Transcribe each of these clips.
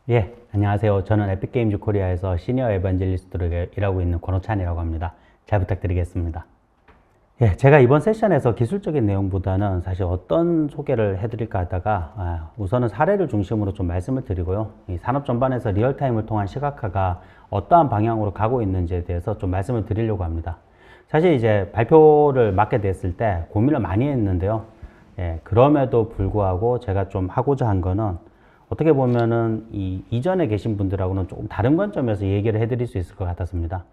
예, 안녕하세요. 저는 에픽게임즈 코리아에서 시니어 에반젤리스트로 일하고 있는 권호찬이라고 합니다. 잘 부탁드리겠습니다. 예, 제가 이번 세션에서 기술적인 내용보다는 사실 어떤 소개를 해드릴까 하다가 우선은 사례를 중심으로 좀 말씀을 드리고요. 이 산업 전반에서 리얼타임을 통한 시각화가 어떠한 방향으로 가고 있는지에 대해서 좀 말씀을 드리려고 합니다. 사실 이제 발표를 맡게 됐을 때 고민을 많이 했는데요. 예, 그럼에도 불구하고 제가 좀 하고자 한 거는 어떻게 보면은 이전에 계신 분들하고는 조금 다른 관점에서 얘기를 해드릴 수 있을 것 같았습니다.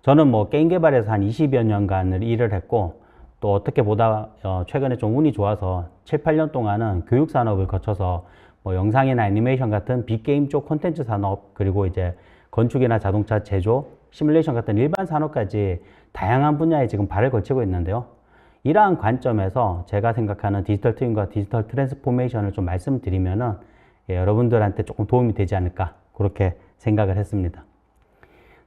저는 뭐 게임 개발에서 한 20여 년간을 일을 했고, 또 어떻게 보다 최근에 좀 운이 좋아서 7, 8년 동안은 교육 산업을 거쳐서 뭐 영상이나 애니메이션 같은 빅게임 쪽 콘텐츠 산업, 그리고 이제 건축이나 자동차 제조, 시뮬레이션 같은 일반 산업까지 다양한 분야에 지금 발을 걸치고 있는데요. 이러한 관점에서 제가 생각하는 디지털 트윈과 디지털 트랜스포메이션을 좀 말씀드리면은 여러분들한테 조금 도움이 되지 않을까 그렇게 생각을 했습니다.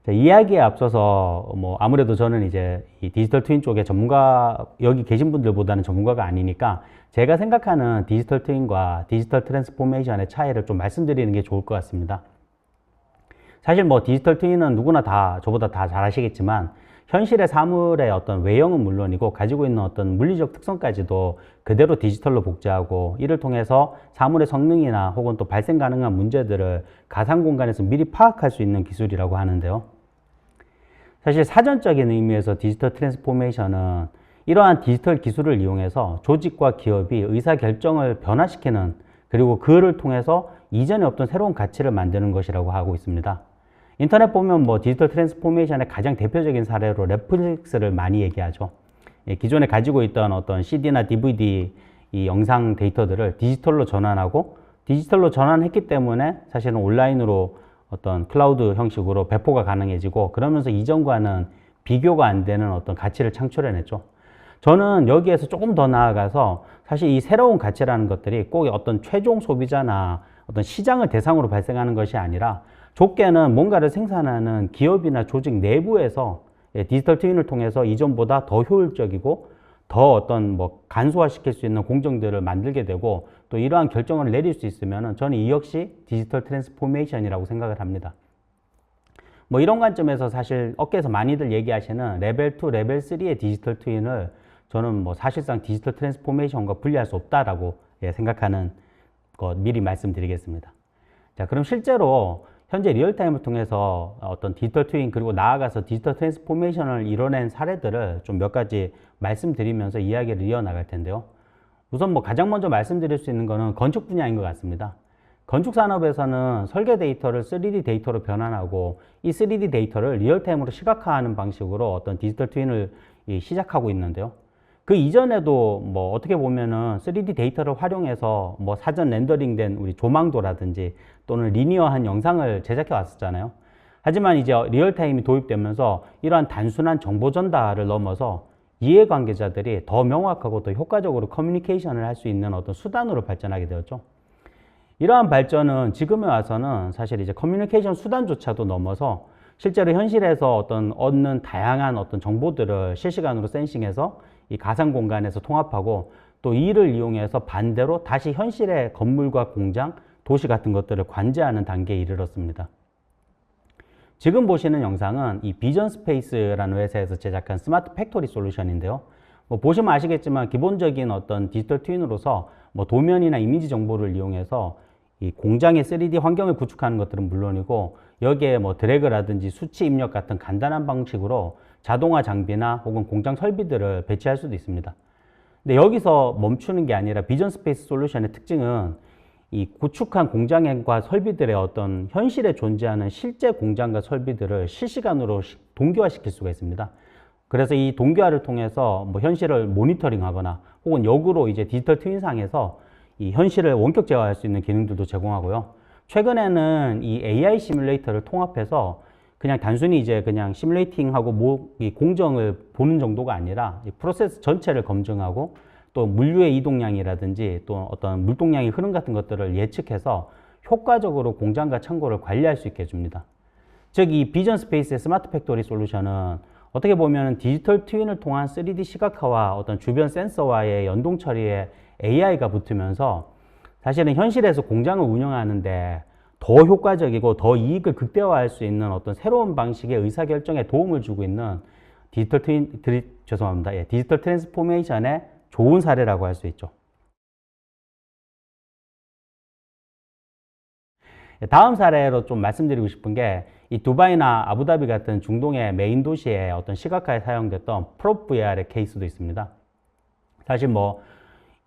자, 이야기에 앞서서 뭐 아무래도 저는 이제 이 디지털 트윈 쪽에 전문가 여기 계신 분들보다는 전문가가 아니니까 제가 생각하는 디지털 트윈과 디지털 트랜스포메이션의 차이를 좀 말씀드리는 게 좋을 것 같습니다. 사실 뭐 디지털 트윈은 누구나 다 저보다 다 잘 아시겠지만 현실의 사물의 어떤 외형은 물론이고 가지고 있는 어떤 물리적 특성까지도 그대로 디지털로 복제하고 이를 통해서 사물의 성능이나 혹은 또 발생 가능한 문제들을 가상 공간에서 미리 파악할 수 있는 기술이라고 하는데요. 사실 사전적인 의미에서 디지털 트랜스포메이션은 이러한 디지털 기술을 이용해서 조직과 기업이 의사결정을 변화시키는, 그리고 그를 통해서 이전에 없던 새로운 가치를 만드는 것이라고 하고 있습니다. 인터넷 보면 뭐 디지털 트랜스포메이션의 가장 대표적인 사례로 넷플릭스를 많이 얘기하죠. 기존에 가지고 있던 어떤 CD나 DVD 이 영상 데이터들을 디지털로 전환하고, 디지털로 전환했기 때문에 사실은 온라인으로 어떤 클라우드 형식으로 배포가 가능해지고, 그러면서 이전과는 비교가 안 되는 어떤 가치를 창출해냈죠. 저는 여기에서 조금 더 나아가서 사실 이 새로운 가치라는 것들이 꼭 어떤 최종 소비자나 어떤 시장을 대상으로 발생하는 것이 아니라 좁게는 뭔가를 생산하는 기업이나 조직 내부에서 디지털 트윈을 통해서 이전보다 더 효율적이고 더 어떤 뭐 간소화시킬 수 있는 공정들을 만들게 되고, 또 이러한 결정을 내릴 수 있으면 저는 이 역시 디지털 트랜스포메이션이라고 생각을 합니다. 뭐 이런 관점에서 사실 업계에서 많이들 얘기하시는 레벨 2, 레벨 3의 디지털 트윈을 저는 뭐 사실상 디지털 트랜스포메이션과 분리할 수 없다라고 생각하는 것 미리 말씀드리겠습니다. 자, 그럼 실제로 현재 리얼타임을 통해서 어떤 디지털 트윈, 그리고 나아가서 디지털 트랜스포메이션을 이뤄낸 사례들을 좀 몇 가지 말씀드리면서 이야기를 이어나갈 텐데요. 우선 뭐 가장 먼저 말씀드릴 수 있는 거는 건축 분야인 것 같습니다. 건축 산업에서는 설계 데이터를 3D 데이터로 변환하고 이 3D 데이터를 리얼타임으로 시각화하는 방식으로 어떤 디지털 트윈을 시작하고 있는데요. 그 이전에도 뭐 어떻게 보면은 3D 데이터를 활용해서 뭐 사전 렌더링된 우리 조망도라든지 또는 리니어한 영상을 제작해 왔었잖아요. 하지만 이제 리얼타임이 도입되면서 이러한 단순한 정보 전달을 넘어서 이해관계자들이 더 명확하고 더 효과적으로 커뮤니케이션을 할 수 있는 어떤 수단으로 발전하게 되었죠. 이러한 발전은 지금에 와서는 사실 이제 커뮤니케이션 수단조차도 넘어서 실제로 현실에서 어떤 얻는 다양한 어떤 정보들을 실시간으로 센싱해서 이 가상 공간에서 통합하고, 또 이를 이용해서 반대로 다시 현실의 건물과 공장, 도시 같은 것들을 관제하는 단계에 이르렀습니다. 지금 보시는 영상은 이 비전 스페이스라는 회사에서 제작한 스마트 팩토리 솔루션인데요. 뭐 보시면 아시겠지만 기본적인 어떤 디지털 트윈으로서 뭐 도면이나 이미지 정보를 이용해서 이 공장의 3D 환경을 구축하는 것들은 물론이고, 여기에 뭐 드래그라든지 수치 입력 같은 간단한 방식으로 자동화 장비나 혹은 공장 설비들을 배치할 수도 있습니다. 근데 여기서 멈추는 게 아니라 비전 스페이스 솔루션의 특징은 이 구축한 공장과 설비들의 어떤 현실에 존재하는 실제 공장과 설비들을 실시간으로 동기화시킬 수가 있습니다. 그래서 이 동기화를 통해서 뭐 현실을 모니터링하거나 혹은 역으로 이제 디지털 트윈상에서 이 현실을 원격 제어할 수 있는 기능들도 제공하고요. 최근에는 이 AI 시뮬레이터를 통합해서 그냥 단순히 이제 그냥 시뮬레이팅하고 이 공정을 보는 정도가 아니라 이 프로세스 전체를 검증하고 또 물류의 이동량이라든지 또 어떤 물동량의 흐름 같은 것들을 예측해서 효과적으로 공장과 창고를 관리할 수 있게 해줍니다. 즉, 이 비전 스페이스의 스마트 팩토리 솔루션은 어떻게 보면 디지털 트윈을 통한 3D 시각화와 어떤 주변 센서와의 연동 처리에 AI가 붙으면서 사실은 현실에서 공장을 운영하는데 더 효과적이고 더 이익을 극대화할 수 있는 어떤 새로운 방식의 의사결정에 도움을 주고 있는 디지털 트랜스포메이션의 좋은 사례라고 할 수 있죠. 다음 사례로 좀 말씀드리고 싶은 게 이 두바이나 아부다비 같은 중동의 메인 도시에 어떤 시각화에 사용됐던 프롭 VR의 케이스도 있습니다. 사실 뭐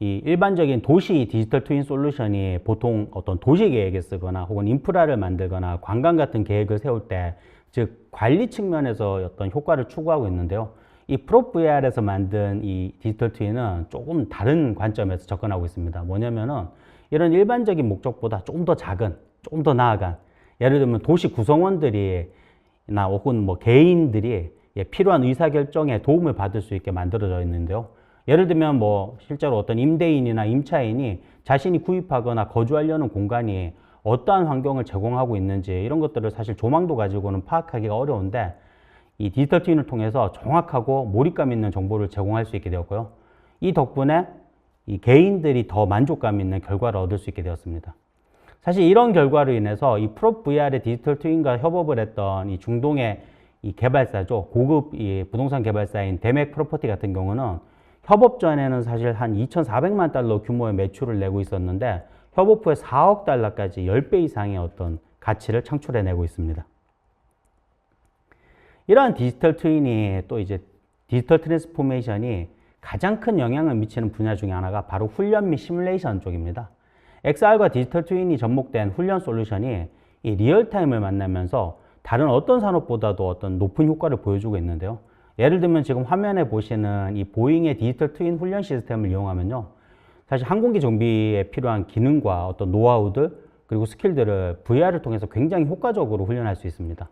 이 일반적인 도시 디지털 트윈 솔루션이 보통 어떤 도시 계획에 쓰거나 혹은 인프라를 만들거나 관광 같은 계획을 세울 때, 즉 관리 측면에서 어떤 효과를 추구하고 있는데요. 이 프롭 VR에서 만든 이 디지털 트윈은 조금 다른 관점에서 접근하고 있습니다. 뭐냐면은 이런 일반적인 목적보다 조금 더 작은, 조금 더 나아간, 예를 들면 도시 구성원들이 나 혹은 뭐 개인들이 필요한 의사결정에 도움을 받을 수 있게 만들어져 있는데요. 예를 들면 뭐 실제로 어떤 임대인이나 임차인이 자신이 구입하거나 거주하려는 공간이 어떠한 환경을 제공하고 있는지 이런 것들을 사실 조망도 가지고는 파악하기가 어려운데, 이 디지털 트윈을 통해서 정확하고 몰입감 있는 정보를 제공할 수 있게 되었고요. 이 덕분에 이 개인들이 더 만족감 있는 결과를 얻을 수 있게 되었습니다. 사실 이런 결과로 인해서 이 프롭 VR의 디지털 트윈과 협업을 했던 이 중동의 이 개발사죠. 고급 이 부동산 개발사인 데맥 프로퍼티 같은 경우는 협업 전에는 사실 한 2,400만 달러 규모의 매출을 내고 있었는데, 협업 후에 4억 달러까지 10배 이상의 어떤 가치를 창출해내고 있습니다. 이러한 디지털 트윈이 또 이제 디지털 트랜스포메이션이 가장 큰 영향을 미치는 분야 중에 하나가 바로 훈련 및 시뮬레이션 쪽입니다. XR과 디지털 트윈이 접목된 훈련 솔루션이 이 리얼타임을 만나면서 다른 어떤 산업보다도 어떤 높은 효과를 보여주고 있는데요. 예를 들면 지금 화면에 보시는 이 보잉의 디지털 트윈 훈련 시스템을 이용하면요. 사실 항공기 정비에 필요한 기능과 어떤 노하우들 그리고 스킬들을 VR을 통해서 굉장히 효과적으로 훈련할 수 있습니다.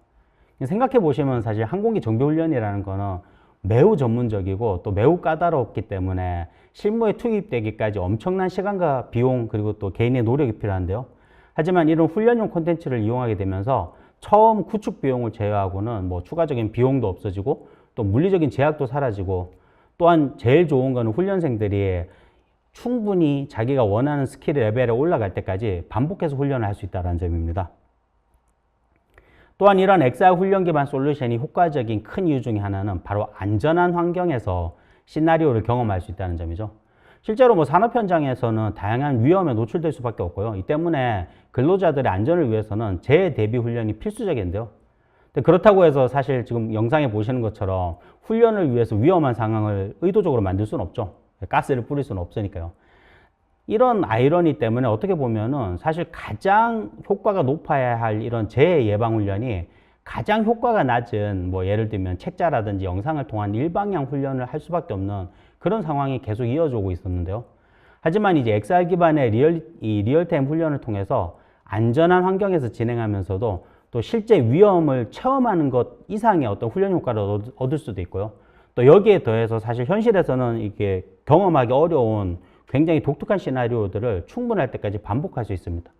생각해 보시면 사실 항공기 정비 훈련이라는 거는 매우 전문적이고 또 매우 까다롭기 때문에 실무에 투입되기까지 엄청난 시간과 비용 그리고 또 개인의 노력이 필요한데요. 하지만 이런 훈련용 콘텐츠를 이용하게 되면서 처음 구축 비용을 제외하고는 뭐 추가적인 비용도 없어지고 또 물리적인 제약도 사라지고, 또한 제일 좋은 거는 훈련생들이 충분히 자기가 원하는 스킬 레벨에 올라갈 때까지 반복해서 훈련을 할 수 있다는 점입니다. 또한 이런 XR 훈련 기반 솔루션이 효과적인 큰 이유 중에 하나는 바로 안전한 환경에서 시나리오를 경험할 수 있다는 점이죠. 실제로 뭐 산업 현장에서는 다양한 위험에 노출될 수밖에 없고요. 이 때문에 근로자들의 안전을 위해서는 재대비 훈련이 필수적인데요. 근데 그렇다고 해서 사실 지금 영상에 보시는 것처럼 훈련을 위해서 위험한 상황을 의도적으로 만들 수는 없죠. 가스를 뿌릴 수는 없으니까요. 이런 아이러니 때문에 어떻게 보면은 사실 가장 효과가 높아야 할 이런 재예방 훈련이 가장 효과가 낮은 뭐 예를 들면 책자라든지 영상을 통한 일방향 훈련을 할 수밖에 없는 그런 상황이 계속 이어지고 있었는데요. 하지만 이제 XR 기반의 리얼타임 훈련을 통해서 안전한 환경에서 진행하면서도 또 실제 위험을 체험하는 것 이상의 어떤 훈련 효과를 얻을 수도 있고요. 또 여기에 더해서 사실 현실에서는 이게 경험하기 어려운 굉장히 독특한 시나리오들을 충분할 때까지 반복할 수 있습니다.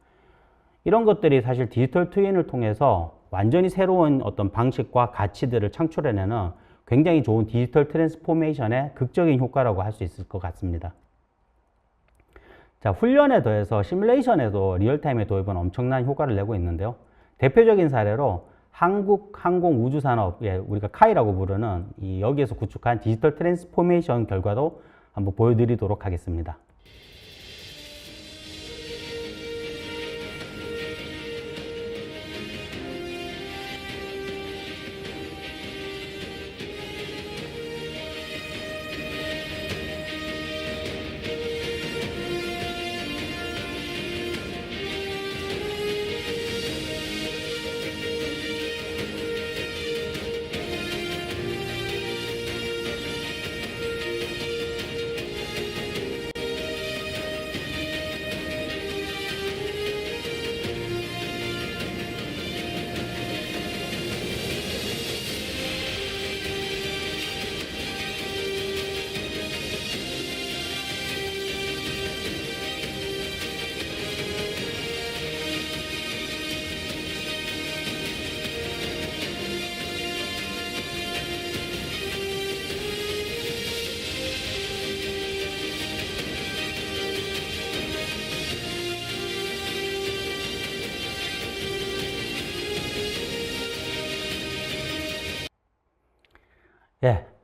이런 것들이 사실 디지털 트윈을 통해서 완전히 새로운 어떤 방식과 가치들을 창출해내는 굉장히 좋은 디지털 트랜스포메이션의 극적인 효과라고 할 수 있을 것 같습니다. 자, 훈련에 더해서 시뮬레이션에도 리얼타임의 도입은 엄청난 효과를 내고 있는데요. 대표적인 사례로 한국 항공우주산업, 우리가 카이라고 부르는 여기에서 구축한 디지털 트랜스포메이션 결과도 한번 보여드리도록 하겠습니다.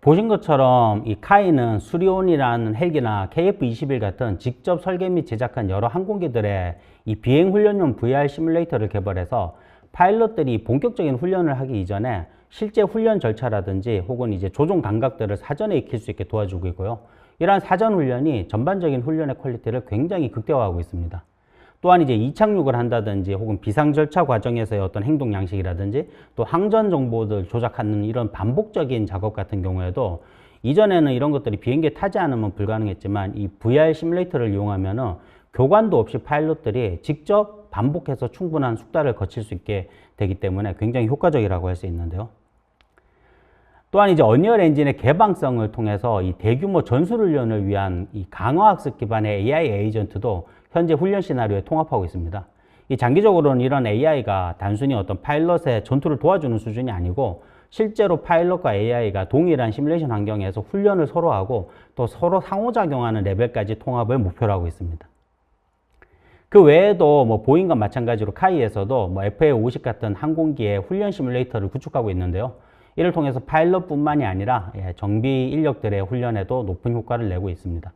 보신 것처럼 이 카이는 수리온이라는 헬기나 KF-21 같은 직접 설계 및 제작한 여러 항공기들의 이 비행 훈련용 VR 시뮬레이터를 개발해서 파일럿들이 본격적인 훈련을 하기 이전에 실제 훈련 절차라든지 혹은 이제 조종 감각들을 사전에 익힐 수 있게 도와주고 있고요. 이러한 사전 훈련이 전반적인 훈련의 퀄리티를 굉장히 극대화하고 있습니다. 또한 이제 이착륙을 한다든지 혹은 비상 절차 과정에서의 어떤 행동 양식이라든지 또 항전 정보들 조작하는 이런 반복적인 작업 같은 경우에도 이전에는 이런 것들이 비행기에 타지 않으면 불가능했지만 이 VR 시뮬레이터를 이용하면은 교관도 없이 파일럿들이 직접 반복해서 충분한 숙달을 거칠 수 있게 되기 때문에 굉장히 효과적이라고 할 수 있는데요. 또한 이제 언리얼 엔진의 개방성을 통해서 이 대규모 전술훈련을 위한 이 강화학습 기반의 AI 에이전트도 현재 훈련 시나리오에 통합하고 있습니다. 이 장기적으로는 이런 AI가 단순히 어떤 파일럿의 전투를 도와주는 수준이 아니고 실제로 파일럿과 AI가 동일한 시뮬레이션 환경에서 훈련을 서로 하고 또 서로 상호작용하는 레벨까지 통합을 목표로 하고 있습니다. 그 외에도 뭐 보잉과 마찬가지로 카이에서도 뭐 FA-50 같은 항공기의 훈련 시뮬레이터를 구축하고 있는데요. 이를 통해서 파일럿뿐만이 아니라 정비 인력들의 훈련에도 높은 효과를 내고 있습니다.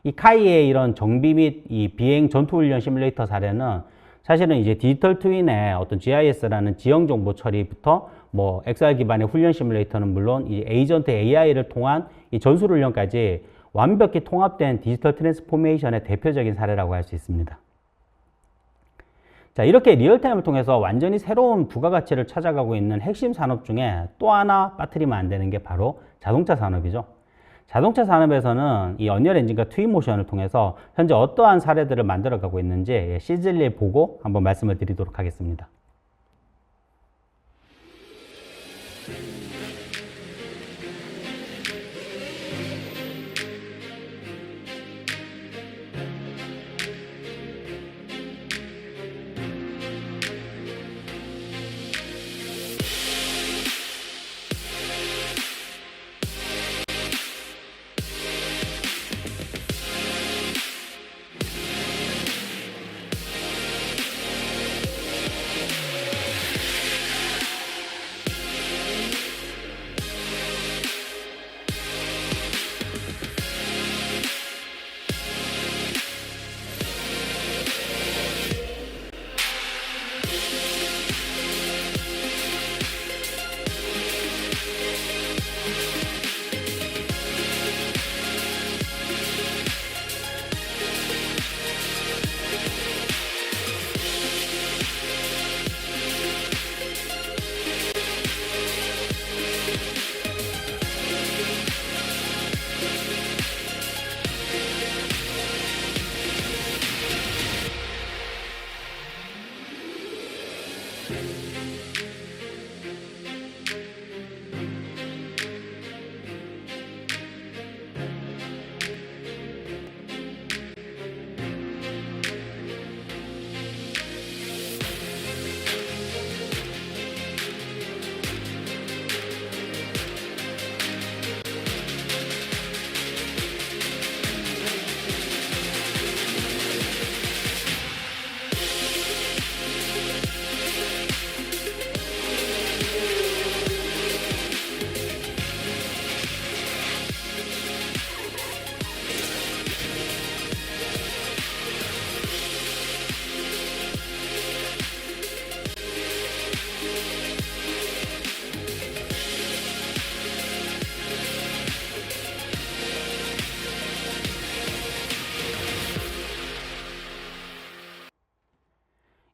이 카이의 이런 정비 및 이 비행 전투훈련 시뮬레이터 사례는 사실은 이제 디지털 트윈의 어떤 GIS라는 지형 정보 처리부터 뭐 XR 기반의 훈련 시뮬레이터는 물론 이 에이전트 AI를 통한 이 전술훈련까지 완벽히 통합된 디지털 트랜스포메이션의 대표적인 사례라고 할 수 있습니다. 자, 이렇게 리얼타임을 통해서 완전히 새로운 부가가치를 찾아가고 있는 핵심 산업 중에 또 하나 빠뜨리면 안 되는 게 바로 자동차 산업이죠. 자동차 산업에서는 이 언리얼 엔진과 트윈모션을 통해서 현재 어떠한 사례들을 만들어가고 있는지 시즐리 보고 한번 말씀을 드리도록 하겠습니다.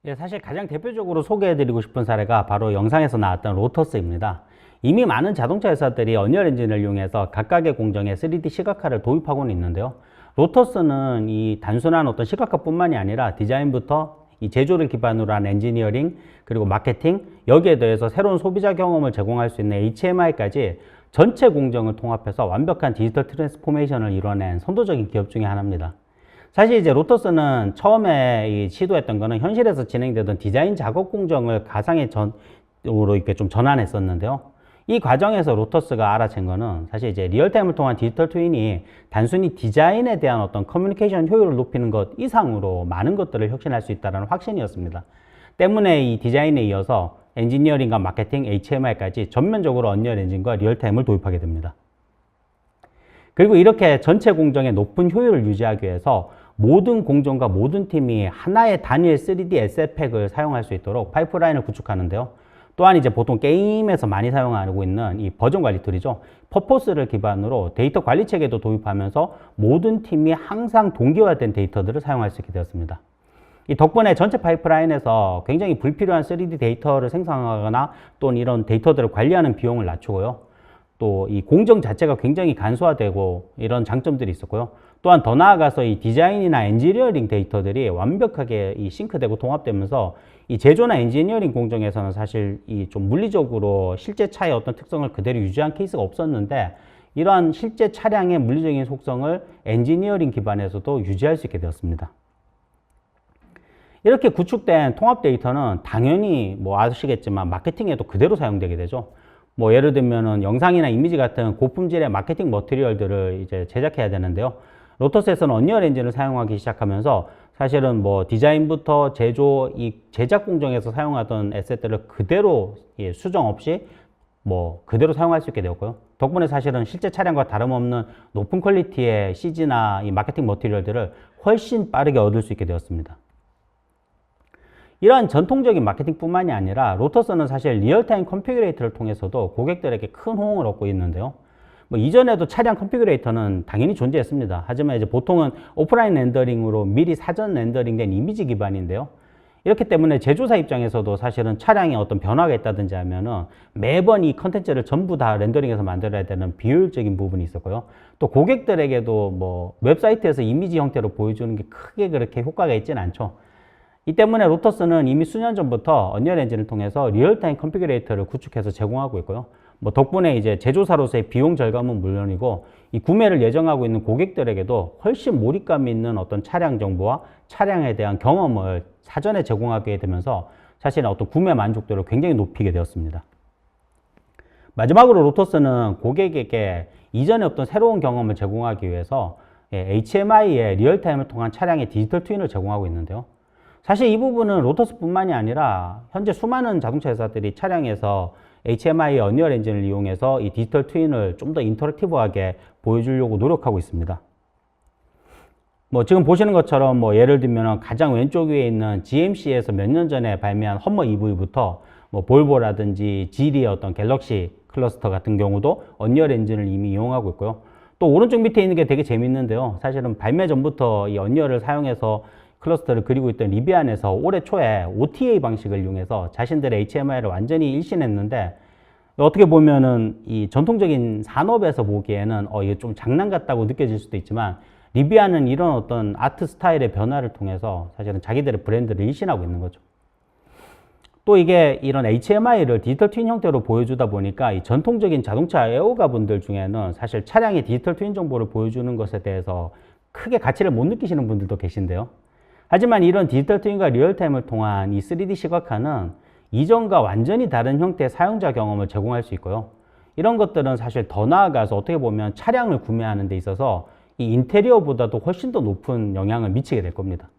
예, 사실 가장 대표적으로 소개해드리고 싶은 사례가 바로 영상에서 나왔던 로터스입니다. 이미 많은 자동차 회사들이 언리얼 엔진을 이용해서 각각의 공정에 3D 시각화를 도입하고는 있는데요. 로터스는 이 단순한 어떤 시각화뿐만이 아니라 디자인부터 이 제조를 기반으로 한 엔지니어링 그리고 마케팅 여기에 더해서 새로운 소비자 경험을 제공할 수 있는 HMI까지 전체 공정을 통합해서 완벽한 디지털 트랜스포메이션을 이뤄낸 선도적인 기업 중에 하나입니다. 사실 이제 로터스는 처음에 시도했던 거는 현실에서 진행되던 디자인 작업 공정을 가상의 전으로 이렇게 좀 전환했었는데요. 이 과정에서 로터스가 알아챈 거는 사실 이제 리얼타임을 통한 디지털 트윈이 단순히 디자인에 대한 어떤 커뮤니케이션 효율을 높이는 것 이상으로 많은 것들을 혁신할 수 있다는 확신이었습니다. 때문에 이 디자인에 이어서 엔지니어링과 마케팅, HMI까지 전면적으로 언리얼 엔진과 리얼타임을 도입하게 됩니다. 그리고 이렇게 전체 공정의 높은 효율을 유지하기 위해서 모든 공정과 모든 팀이 하나의 단일 3D 에셋팩을 사용할 수 있도록 파이프라인을 구축하는데요. 또한 이제 보통 게임에서 많이 사용하고 있는 이 버전 관리 툴이죠. 퍼포스를 기반으로 데이터 관리 체계도 도입하면서 모든 팀이 항상 동기화된 데이터들을 사용할 수 있게 되었습니다. 이 덕분에 전체 파이프라인에서 굉장히 불필요한 3D 데이터를 생성하거나 또는 이런 데이터들을 관리하는 비용을 낮추고요. 또 이 공정 자체가 굉장히 간소화되고 이런 장점들이 있었고요. 또한 더 나아가서 이 디자인이나 엔지니어링 데이터들이 완벽하게 이 싱크되고 통합되면서 이 제조나 엔지니어링 공정에서는 사실 이 좀 물리적으로 실제 차의 어떤 특성을 그대로 유지한 케이스가 없었는데 이러한 실제 차량의 물리적인 속성을 엔지니어링 기반에서도 유지할 수 있게 되었습니다. 이렇게 구축된 통합 데이터는 당연히 뭐 아시겠지만 마케팅에도 그대로 사용되게 되죠. 뭐 예를 들면은 영상이나 이미지 같은 고품질의 마케팅 머티리얼들을 이제 제작해야 되는데요. 로터스에서는 언리얼 엔진을 사용하기 시작하면서 사실은 뭐 디자인부터 제조, 이 제작 공정에서 사용하던 에셋들을 그대로 수정 없이 뭐 그대로 사용할 수 있게 되었고요. 덕분에 사실은 실제 차량과 다름없는 높은 퀄리티의 CG나 이 마케팅 머티리얼들을 훨씬 빠르게 얻을 수 있게 되었습니다. 이러한 전통적인 마케팅뿐만이 아니라 로터스는 사실 리얼타임 컨피규레이터를 통해서도 고객들에게 큰 호응을 얻고 있는데요. 뭐 이전에도 차량 컨피규레이터는 당연히 존재했습니다. 하지만 이제 보통은 오프라인 렌더링으로 미리 사전 렌더링된 이미지 기반인데요. 이렇기 때문에 제조사 입장에서도 사실은 차량에 어떤 변화가 있다든지 하면은 매번 이 컨텐츠를 전부 다 렌더링해서 만들어야 되는 비효율적인 부분이 있었고요. 또 고객들에게도 뭐 웹사이트에서 이미지 형태로 보여주는 게 크게 그렇게 효과가 있지는 않죠. 이 때문에 로터스는 이미 수년 전부터 언리얼 엔진을 통해서 리얼타임 컨피규레이터를 구축해서 제공하고 있고요. 뭐 덕분에 이제 제조사로서의 비용 절감은 물론이고 이 구매를 예정하고 있는 고객들에게도 훨씬 몰입감 있는 어떤 차량 정보와 차량에 대한 경험을 사전에 제공하게 되면서 사실은 어떤 구매 만족도를 굉장히 높이게 되었습니다. 마지막으로 로터스는 고객에게 이전에 없던 새로운 경험을 제공하기 위해서 HMI의 리얼타임을 통한 차량의 디지털 트윈을 제공하고 있는데요. 사실 이 부분은 로터스뿐만이 아니라 현재 수많은 자동차 회사들이 차량에서 HMI 언리얼 엔진을 이용해서 이 디지털 트윈을 좀 더 인터랙티브하게 보여주려고 노력하고 있습니다. 뭐 지금 보시는 것처럼 뭐 예를 들면 가장 왼쪽 위에 있는 GMC에서 몇 년 전에 발매한 험머 EV부터 뭐 볼보라든지 지리의 어떤 갤럭시 클러스터 같은 경우도 언리얼 엔진을 이미 이용하고 있고요. 또 오른쪽 밑에 있는 게 되게 재밌는데요. 사실은 발매 전부터 이 언리얼을 사용해서 클러스터를 그리고 있던 리비안에서 올해 초에 OTA 방식을 이용해서 자신들의 HMI를 완전히 일신했는데 어떻게 보면은 이 전통적인 산업에서 보기에는 이게 좀 장난 같다고 느껴질 수도 있지만 리비안은 이런 어떤 아트 스타일의 변화를 통해서 사실은 자기들의 브랜드를 일신하고 있는 거죠. 또 이게 이런 HMI를 디지털 트윈 형태로 보여주다 보니까 이 전통적인 자동차 애호가 분들 중에는 사실 차량의 디지털 트윈 정보를 보여주는 것에 대해서 크게 가치를 못 느끼시는 분들도 계신데요. 하지만 이런 디지털 트윈과 리얼타임을 통한 이 3D 시각화는 이전과 완전히 다른 형태의 사용자 경험을 제공할 수 있고요. 이런 것들은 사실 더 나아가서 어떻게 보면 차량을 구매하는 데 있어서 이 인테리어보다도 훨씬 더 높은 영향을 미치게 될 겁니다.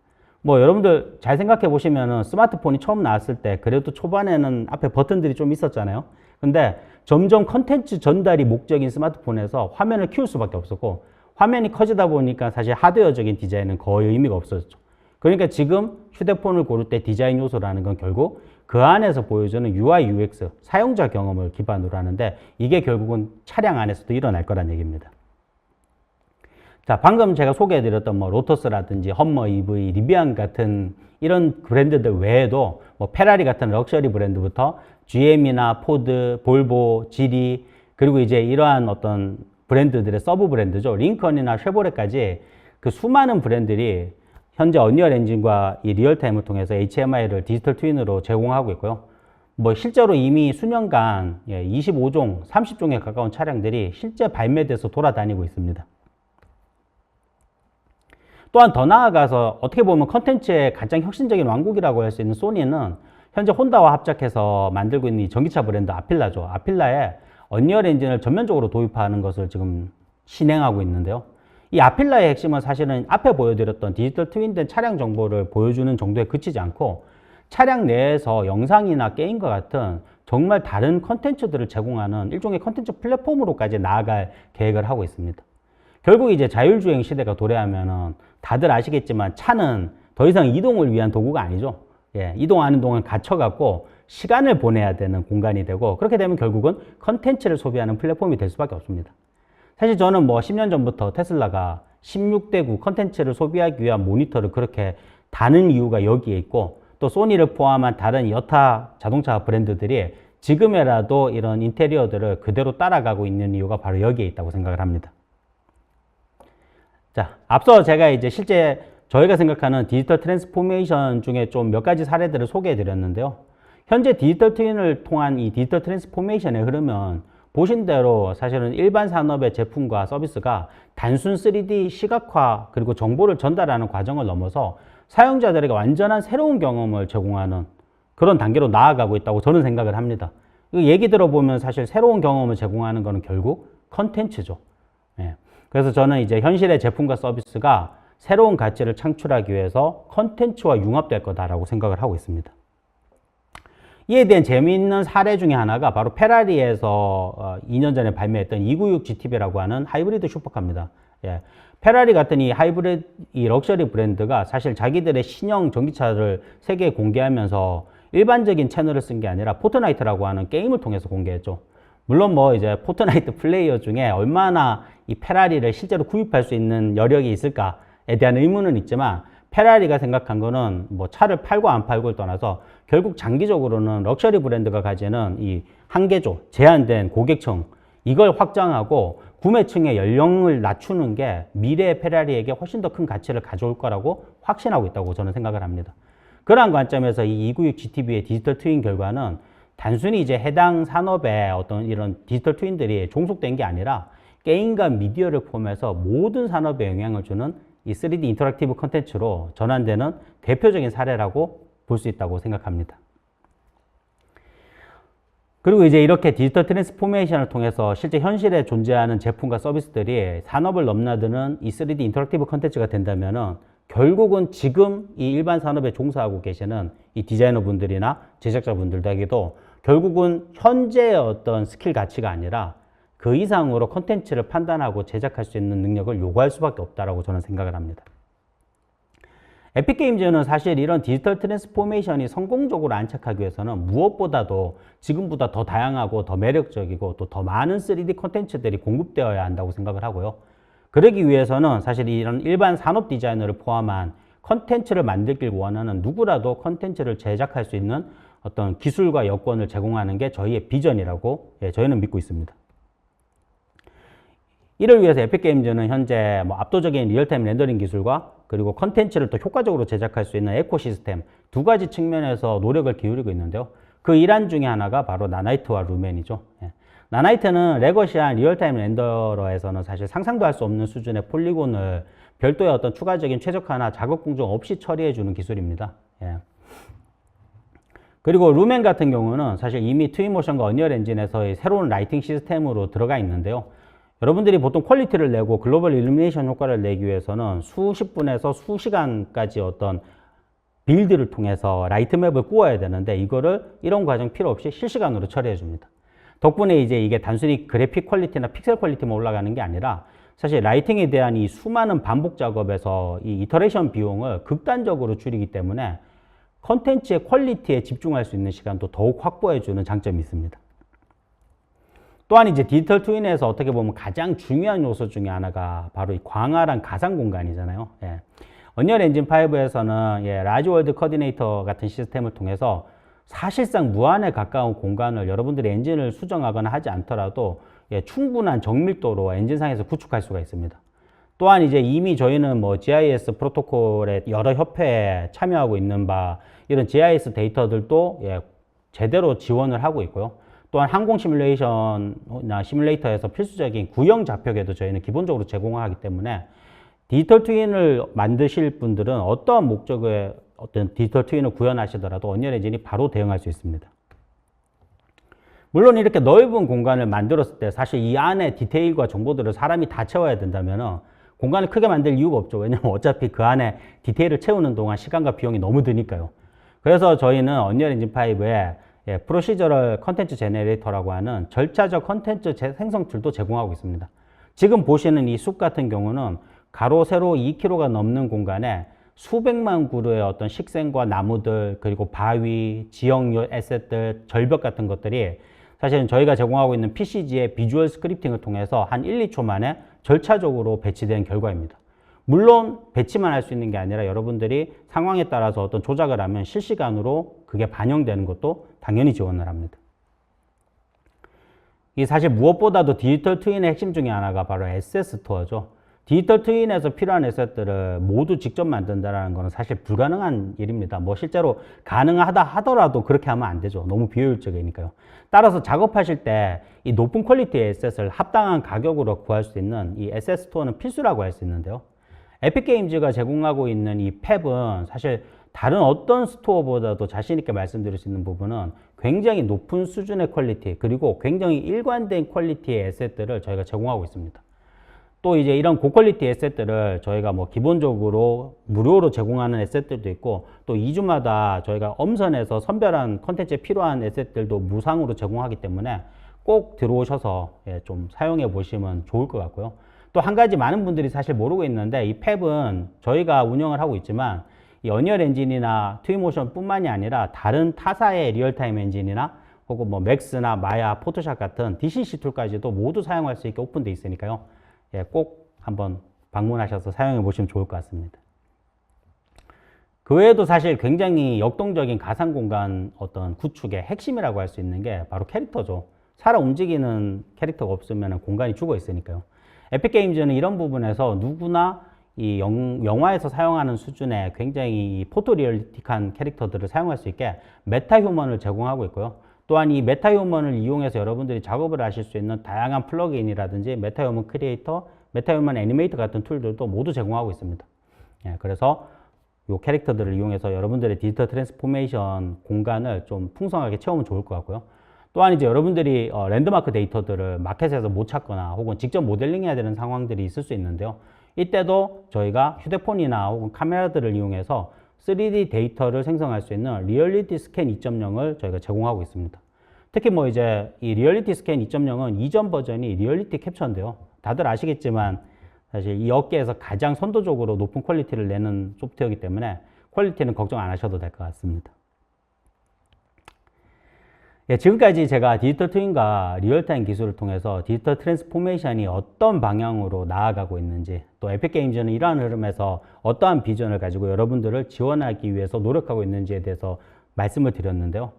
뭐 여러분들 잘 생각해 보시면은 스마트폰이 처음 나왔을 때 그래도 초반에는 앞에 버튼들이 좀 있었잖아요. 근데 점점 컨텐츠 전달이 목적인 스마트폰에서 화면을 키울 수밖에 없었고 화면이 커지다 보니까 사실 하드웨어적인 디자인은 거의 의미가 없어졌죠. 그러니까 지금 휴대폰을 고를 때 디자인 요소라는 건 결국 그 안에서 보여주는 UI, UX, 사용자 경험을 기반으로 하는데 이게 결국은 차량 안에서도 일어날 거란 얘기입니다. 자, 방금 제가 소개해드렸던 뭐 로터스라든지 험머 EV, 리비안 같은 이런 브랜드들 외에도 뭐 페라리 같은 럭셔리 브랜드부터 GM이나 포드, 볼보, 지리 그리고 이제 이러한 어떤 브랜드들의 서브 브랜드죠. 링컨이나 쉐보레까지 그 수많은 브랜드들이 현재 언리얼 엔진과 이 리얼타임을 통해서 HMI를 디지털 트윈으로 제공하고 있고요. 뭐 실제로 이미 수년간 25종, 30종에 가까운 차량들이 실제 발매돼서 돌아다니고 있습니다. 또한 더 나아가서 어떻게 보면 컨텐츠의 가장 혁신적인 왕국이라고 할 수 있는 소니는 현재 혼다와 합작해서 만들고 있는 이 전기차 브랜드 아필라죠. 아필라에 언리얼 엔진을 전면적으로 도입하는 것을 지금 진행하고 있는데요. 이 아필라의 핵심은 사실은 앞에 보여드렸던 디지털 트윈된 차량 정보를 보여주는 정도에 그치지 않고 차량 내에서 영상이나 게임과 같은 정말 다른 컨텐츠들을 제공하는 일종의 컨텐츠 플랫폼으로까지 나아갈 계획을 하고 있습니다. 결국 이제 자율주행 시대가 도래하면은 다들 아시겠지만 차는 더 이상 이동을 위한 도구가 아니죠. 예, 이동하는 동안 갇혀갖고 시간을 보내야 되는 공간이 되고, 그렇게 되면 결국은 컨텐츠를 소비하는 플랫폼이 될 수밖에 없습니다. 사실 저는 뭐 10년 전부터 테슬라가 16대9 컨텐츠를 소비하기 위한 모니터를 그렇게 다는 이유가 여기에 있고, 또 소니를 포함한 다른 여타 자동차 브랜드들이 지금이라도 이런 인테리어들을 그대로 따라가고 있는 이유가 바로 여기에 있다고 생각을 합니다. 자, 앞서 제가 이제 실제 저희가 생각하는 디지털 트랜스포메이션 중에 좀 몇 가지 사례들을 소개해 드렸는데요. 현재 디지털 트윈을 통한 이 디지털 트랜스포메이션의 흐름은 보신 대로 사실은 일반 산업의 제품과 서비스가 단순 3D 시각화 그리고 정보를 전달하는 과정을 넘어서 사용자들에게 완전한 새로운 경험을 제공하는 그런 단계로 나아가고 있다고 저는 생각을 합니다. 얘기 들어보면 사실 새로운 경험을 제공하는 것은 결국 컨텐츠죠. 예. 그래서 저는 이제 현실의 제품과 서비스가 새로운 가치를 창출하기 위해서 컨텐츠와 융합될 거다라고 생각을 하고 있습니다. 이에 대한 재미있는 사례 중에 하나가 바로 페라리에서 2년 전에 발매했던 296 GTB라고 하는 하이브리드 슈퍼카입니다. 예. 페라리 같은 이 럭셔리 브랜드가 사실 자기들의 신형 전기차를 세계에 공개하면서 일반적인 채널을 쓴 게 아니라 포트나이트라고 하는 게임을 통해서 공개했죠. 물론 뭐 이제 포트나이트 플레이어 중에 얼마나 이 페라리를 실제로 구입할 수 있는 여력이 있을까에 대한 의문은 있지만, 페라리가 생각한 거는 뭐 차를 팔고 안 팔고를 떠나서 결국 장기적으로는 럭셔리 브랜드가 가지는 이 한계조, 제한된 고객층, 이걸 확장하고 구매층의 연령을 낮추는 게 미래의 페라리에게 훨씬 더 큰 가치를 가져올 거라고 확신하고 있다고 저는 생각을 합니다. 그러한 관점에서 이 296 GTB의 디지털 트윈 결과는 단순히 이제 해당 산업의 어떤 이런 디지털 트윈들이 종속된 게 아니라 게임과 미디어를 포함해서 모든 산업에 영향을 주는 이 3D 인터랙티브 컨텐츠로 전환되는 대표적인 사례라고 볼 수 있다고 생각합니다. 그리고 이제 이렇게 디지털 트랜스포메이션을 통해서 실제 현실에 존재하는 제품과 서비스들이 산업을 넘나드는 이 3D 인터랙티브 컨텐츠가 된다면은 결국은 지금 이 일반 산업에 종사하고 계시는 이 디자이너분들이나 제작자분들에게도 결국은 현재의 어떤 스킬 가치가 아니라 그 이상으로 컨텐츠를 판단하고 제작할 수 있는 능력을 요구할 수밖에 없다라고 저는 생각을 합니다. 에픽게임즈는 사실 이런 디지털 트랜스포메이션이 성공적으로 안착하기 위해서는 무엇보다도 지금보다 더 다양하고 더 매력적이고 또 더 많은 3D 컨텐츠들이 공급되어야 한다고 생각을 하고요. 그러기 위해서는 사실 이런 일반 산업 디자이너를 포함한 컨텐츠를 만들길 원하는 누구라도 컨텐츠를 제작할 수 있는 어떤 기술과 여건을 제공하는 게 저희의 비전이라고 저희는 믿고 있습니다. 이를 위해서 에픽게임즈는 현재 뭐 압도적인 리얼타임 렌더링 기술과 그리고 컨텐츠를 더 효과적으로 제작할 수 있는 에코시스템 두 가지 측면에서 노력을 기울이고 있는데요. 그 일환 중에 하나가 바로 나나이트와 루멘이죠. 나나이트는 레거시한 리얼타임 렌더러에서는 사실 상상도 할 수 없는 수준의 폴리곤을 별도의 어떤 추가적인 최적화나 자극 공정 없이 처리해주는 기술입니다. 그리고 루멘 같은 경우는 사실 이미 트윈모션과 언리얼 엔진에서의 새로운 라이팅 시스템으로 들어가 있는데요. 여러분들이 보통 퀄리티를 내고 글로벌 일루미네이션 효과를 내기 위해서는 수십 분에서 수시간까지 어떤 빌드를 통해서 라이트맵을 꾸어야 되는데 이거를 이런 과정 필요 없이 실시간으로 처리해 줍니다. 덕분에 이제 이게 단순히 그래픽 퀄리티나 픽셀 퀄리티만 올라가는 게 아니라 사실 라이팅에 대한 이 수많은 반복 작업에서 이 이터레이션 비용을 극단적으로 줄이기 때문에 컨텐츠의 퀄리티에 집중할 수 있는 시간도 더욱 확보해 주는 장점이 있습니다. 또한 이제 디지털 트윈에서 어떻게 보면 가장 중요한 요소 중에 하나가 바로 이 광활한 가상 공간이잖아요. 언리얼 엔진 5에서는 라지 월드 코디네이터 같은 시스템을 통해서 사실상 무한에 가까운 공간을 여러분들이 엔진을 수정하거나 하지 않더라도 충분한 정밀도로 엔진상에서 구축할 수가 있습니다. 또한 이제 이미 저희는 뭐 GIS 프로토콜의 여러 협회에 참여하고 있는 바 이런 GIS 데이터들도 제대로 지원을 하고 있고요. 또한 항공 시뮬레이션이나 시뮬레이터에서 필수적인 구형 좌표계도 저희는 기본적으로 제공하기 때문에 디지털 트윈을 만드실 분들은 어떠한 목적의 어떤 디지털 트윈을 구현하시더라도 언리얼 엔진이 바로 대응할 수 있습니다. 물론 이렇게 넓은 공간을 만들었을 때 사실 이 안에 디테일과 정보들을 사람이 다 채워야 된다면 공간을 크게 만들 이유가 없죠. 왜냐면 어차피 그 안에 디테일을 채우는 동안 시간과 비용이 너무 드니까요. 그래서 저희는 언리얼 엔진 5에 프로시저럴 컨텐츠 제네레이터라고 하는 절차적 컨텐츠 생성 툴도 제공하고 있습니다. 지금 보시는 이 숲 같은 경우는 가로 세로 2km가 넘는 공간에 수백만 그루의 어떤 식생과 나무들, 그리고 바위, 지역 에셋들, 절벽 같은 것들이 사실은 저희가 제공하고 있는 PCG의 비주얼 스크립팅을 통해서 한 1, 2초 만에 절차적으로 배치된 결과입니다. 물론 배치만 할 수 있는 게 아니라 여러분들이 상황에 따라서 어떤 조작을 하면 실시간으로 그게 반영되는 것도 당연히 지원을 합니다. 이 사실 무엇보다도 디지털 트윈의 핵심 중에 하나가 바로 에셋 스토어죠. 디지털 트윈에서 필요한 에셋들을 모두 직접 만든다는 것은 사실 불가능한 일입니다. 뭐 실제로 가능하다 하더라도 그렇게 하면 안 되죠. 너무 비효율적이니까요. 따라서 작업하실 때 이 높은 퀄리티의 에셋을 합당한 가격으로 구할 수 있는 이 에셋 스토어는 필수라고 할 수 있는데요. 에픽게임즈가 제공하고 있는 이 팹은 사실 다른 어떤 스토어보다도 자신 있게 말씀드릴 수 있는 부분은 굉장히 높은 수준의 퀄리티, 그리고 굉장히 일관된 퀄리티의 에셋들을 저희가 제공하고 있습니다. 또 이제 이런 고퀄리티 에셋들을 저희가 뭐 기본적으로 무료로 제공하는 에셋들도 있고, 또 2주마다 저희가 엄선해서 선별한 컨텐츠에 필요한 에셋들도 무상으로 제공하기 때문에 꼭 들어오셔서 좀 사용해 보시면 좋을 것 같고요. 또 한 가지 많은 분들이 사실 모르고 있는데, 이 팹은 저희가 운영을 하고 있지만 이 언리얼 엔진이나 트윈모션 뿐만이 아니라 다른 타사의 리얼타임 엔진이나 혹은 뭐 맥스나 마야, 포토샵 같은 DCC 툴까지도 모두 사용할 수 있게 오픈되어 있으니까요. 꼭 한번 방문하셔서 사용해 보시면 좋을 것 같습니다. 그 외에도 사실 굉장히 역동적인 가상 공간 어떤 구축의 핵심이라고 할 수 있는 게 바로 캐릭터죠. 살아 움직이는 캐릭터가 없으면 공간이 죽어 있으니까요. 에픽게임즈는 이런 부분에서 누구나 이 영화에서 사용하는 수준의 굉장히 포토리얼리틱한 캐릭터들을 사용할 수 있게 메타휴먼을 제공하고 있고요. 또한 이 메타휴먼을 이용해서 여러분들이 작업을 하실 수 있는 다양한 플러그인이라든지 메타휴먼 크리에이터, 메타휴먼 애니메이터 같은 툴들도 모두 제공하고 있습니다. 그래서 이 캐릭터들을 이용해서 여러분들의 디지털 트랜스포메이션 공간을 좀 풍성하게 채우면 좋을 것 같고요. 또한 이제 여러분들이 랜드마크 데이터들을 마켓에서 못 찾거나 혹은 직접 모델링 해야 되는 상황들이 있을 수 있는데요. 이때도 저희가 휴대폰이나 혹은 카메라들을 이용해서 3D 데이터를 생성할 수 있는 리얼리티 스캔 2.0을 저희가 제공하고 있습니다. 특히 뭐 이제 이 리얼리티 스캔 2.0은 이전 버전이 리얼리티 캡처인데요. 다들 아시겠지만 사실 이 업계에서 가장 선도적으로 높은 퀄리티를 내는 소프트웨어이기 때문에 퀄리티는 걱정 안 하셔도 될 것 같습니다. 지금까지 제가 디지털 트윈과 리얼타임 기술을 통해서 디지털 트랜스포메이션이 어떤 방향으로 나아가고 있는지, 또 에픽게임즈는 이러한 흐름에서 어떠한 비전을 가지고 여러분들을 지원하기 위해서 노력하고 있는지에 대해서 말씀을 드렸는데요.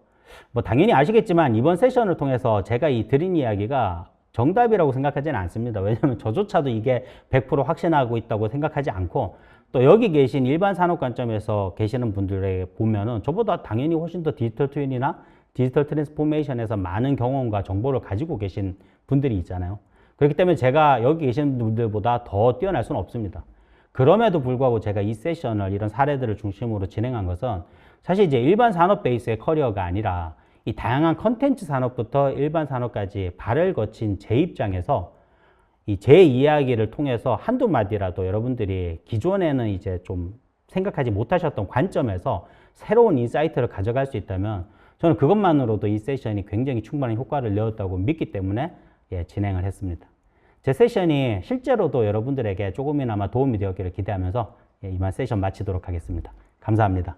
뭐 당연히 아시겠지만 이번 세션을 통해서 제가 이 드린 이야기가 정답이라고 생각하지는 않습니다. 왜냐하면 저조차도 이게 100% 확신하고 있다고 생각하지 않고, 또 여기 계신 일반 산업 관점에서 계시는 분들에게 보면은 저보다 당연히 훨씬 더 디지털 트윈이나 디지털 트랜스포메이션에서 많은 경험과 정보를 가지고 계신 분들이 있잖아요. 그렇기 때문에 제가 여기 계신 분들보다 더 뛰어날 수는 없습니다. 그럼에도 불구하고 제가 이 세션을 이런 사례들을 중심으로 진행한 것은 사실 이제 일반 산업 베이스의 커리어가 아니라 이 다양한 컨텐츠 산업부터 일반 산업까지 발을 거친 제 입장에서 이 제 이야기를 통해서 한두 마디라도 여러분들이 기존에는 이제 좀 생각하지 못하셨던 관점에서 새로운 인사이트를 가져갈 수 있다면 저는 그것만으로도 이 세션이 굉장히 충분한 효과를 내었다고 믿기 때문에 진행을 했습니다. 제 세션이 실제로도 여러분들에게 조금이나마 도움이 되었기를 기대하면서 이만 세션 마치도록 하겠습니다. 감사합니다.